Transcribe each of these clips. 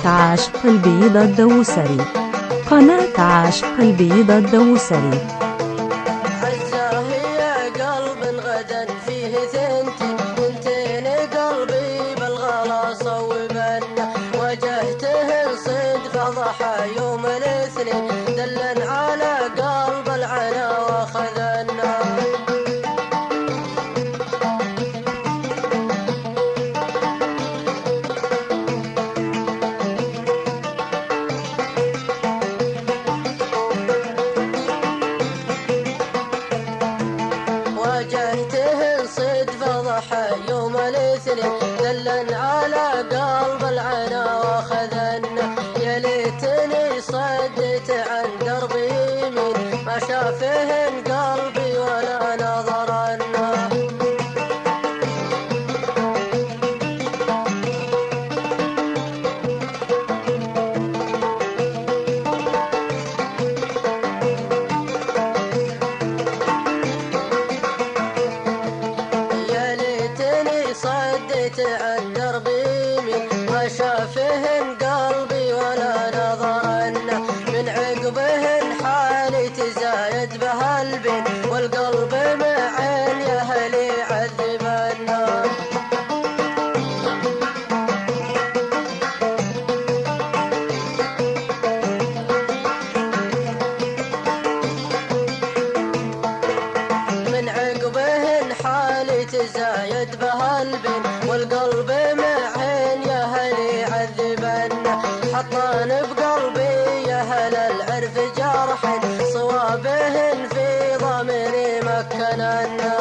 عشق البيض الدوسري. قناة عشق البيض الدوسري. عزة هي قلب غدا فيه ثنتين قلبي بالغلا صوبا واجهته صدفة ضحى يوم الاثنين دلا على قلب العنا واخذنا. واجهته صدفة ضحى يوم الاثنين دلا على قلب العنا واخذنا. يا ليتني صدت عن دربي يمين ما شافهن قلبي ولا نظرنا. صدت عن دربي يمين ما شافهن قلبي ولا نظرنا. من عقبهن حالي تزايد بها البين والقلب معين يا هلي عذبنا. من عقبهن حالي تزايد بها البين والقلب معين يا هلي عذبنا. حطان بقلبي يا هل العرف جرح صوابهن في ضميري مكننا.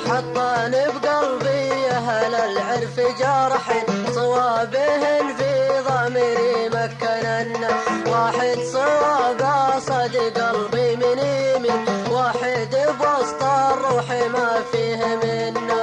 حطان بقلبي يا هل العرف جرح صوابهن في ضميري مكننا. واحد صواب صد قلبي من يمين واحد بوسط الروح ما فيه منا.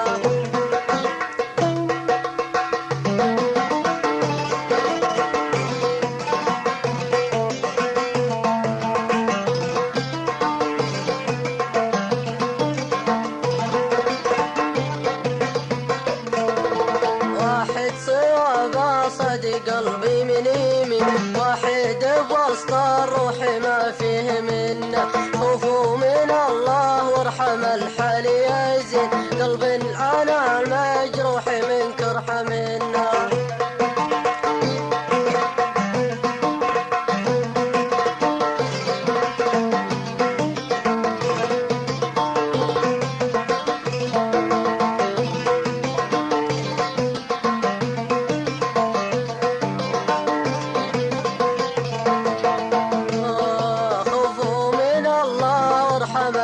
صد قلبي من يمين واحد بوسط الروح ما فيه منا. خوفوا من الله وارحم الحال يزين قلب العنا المجروح من كرح منا.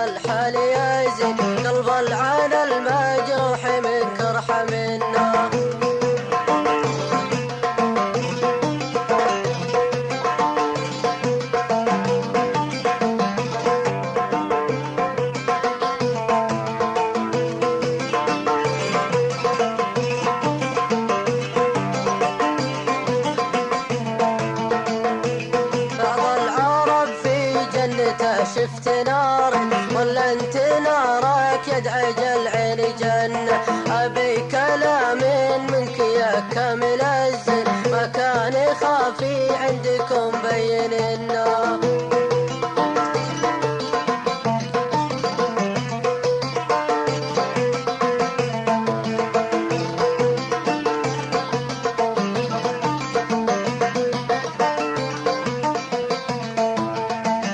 الحال يزين قلب العنا المجروح من كرح منا. بعض العرب في جنته شفت نار ولا انت نارك يدعج العين جنة. ابي كلام منك يا كامل الزين ما كان خافي عندكم بيننا.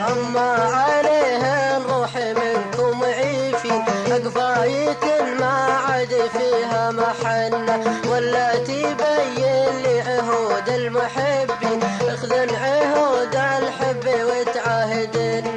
أما عليهن روحي منكم عيفين أقفايت ما عاد فيها محنة ولا تبين لي عهود المحبين اخذن عهود الحب وتعاهدن.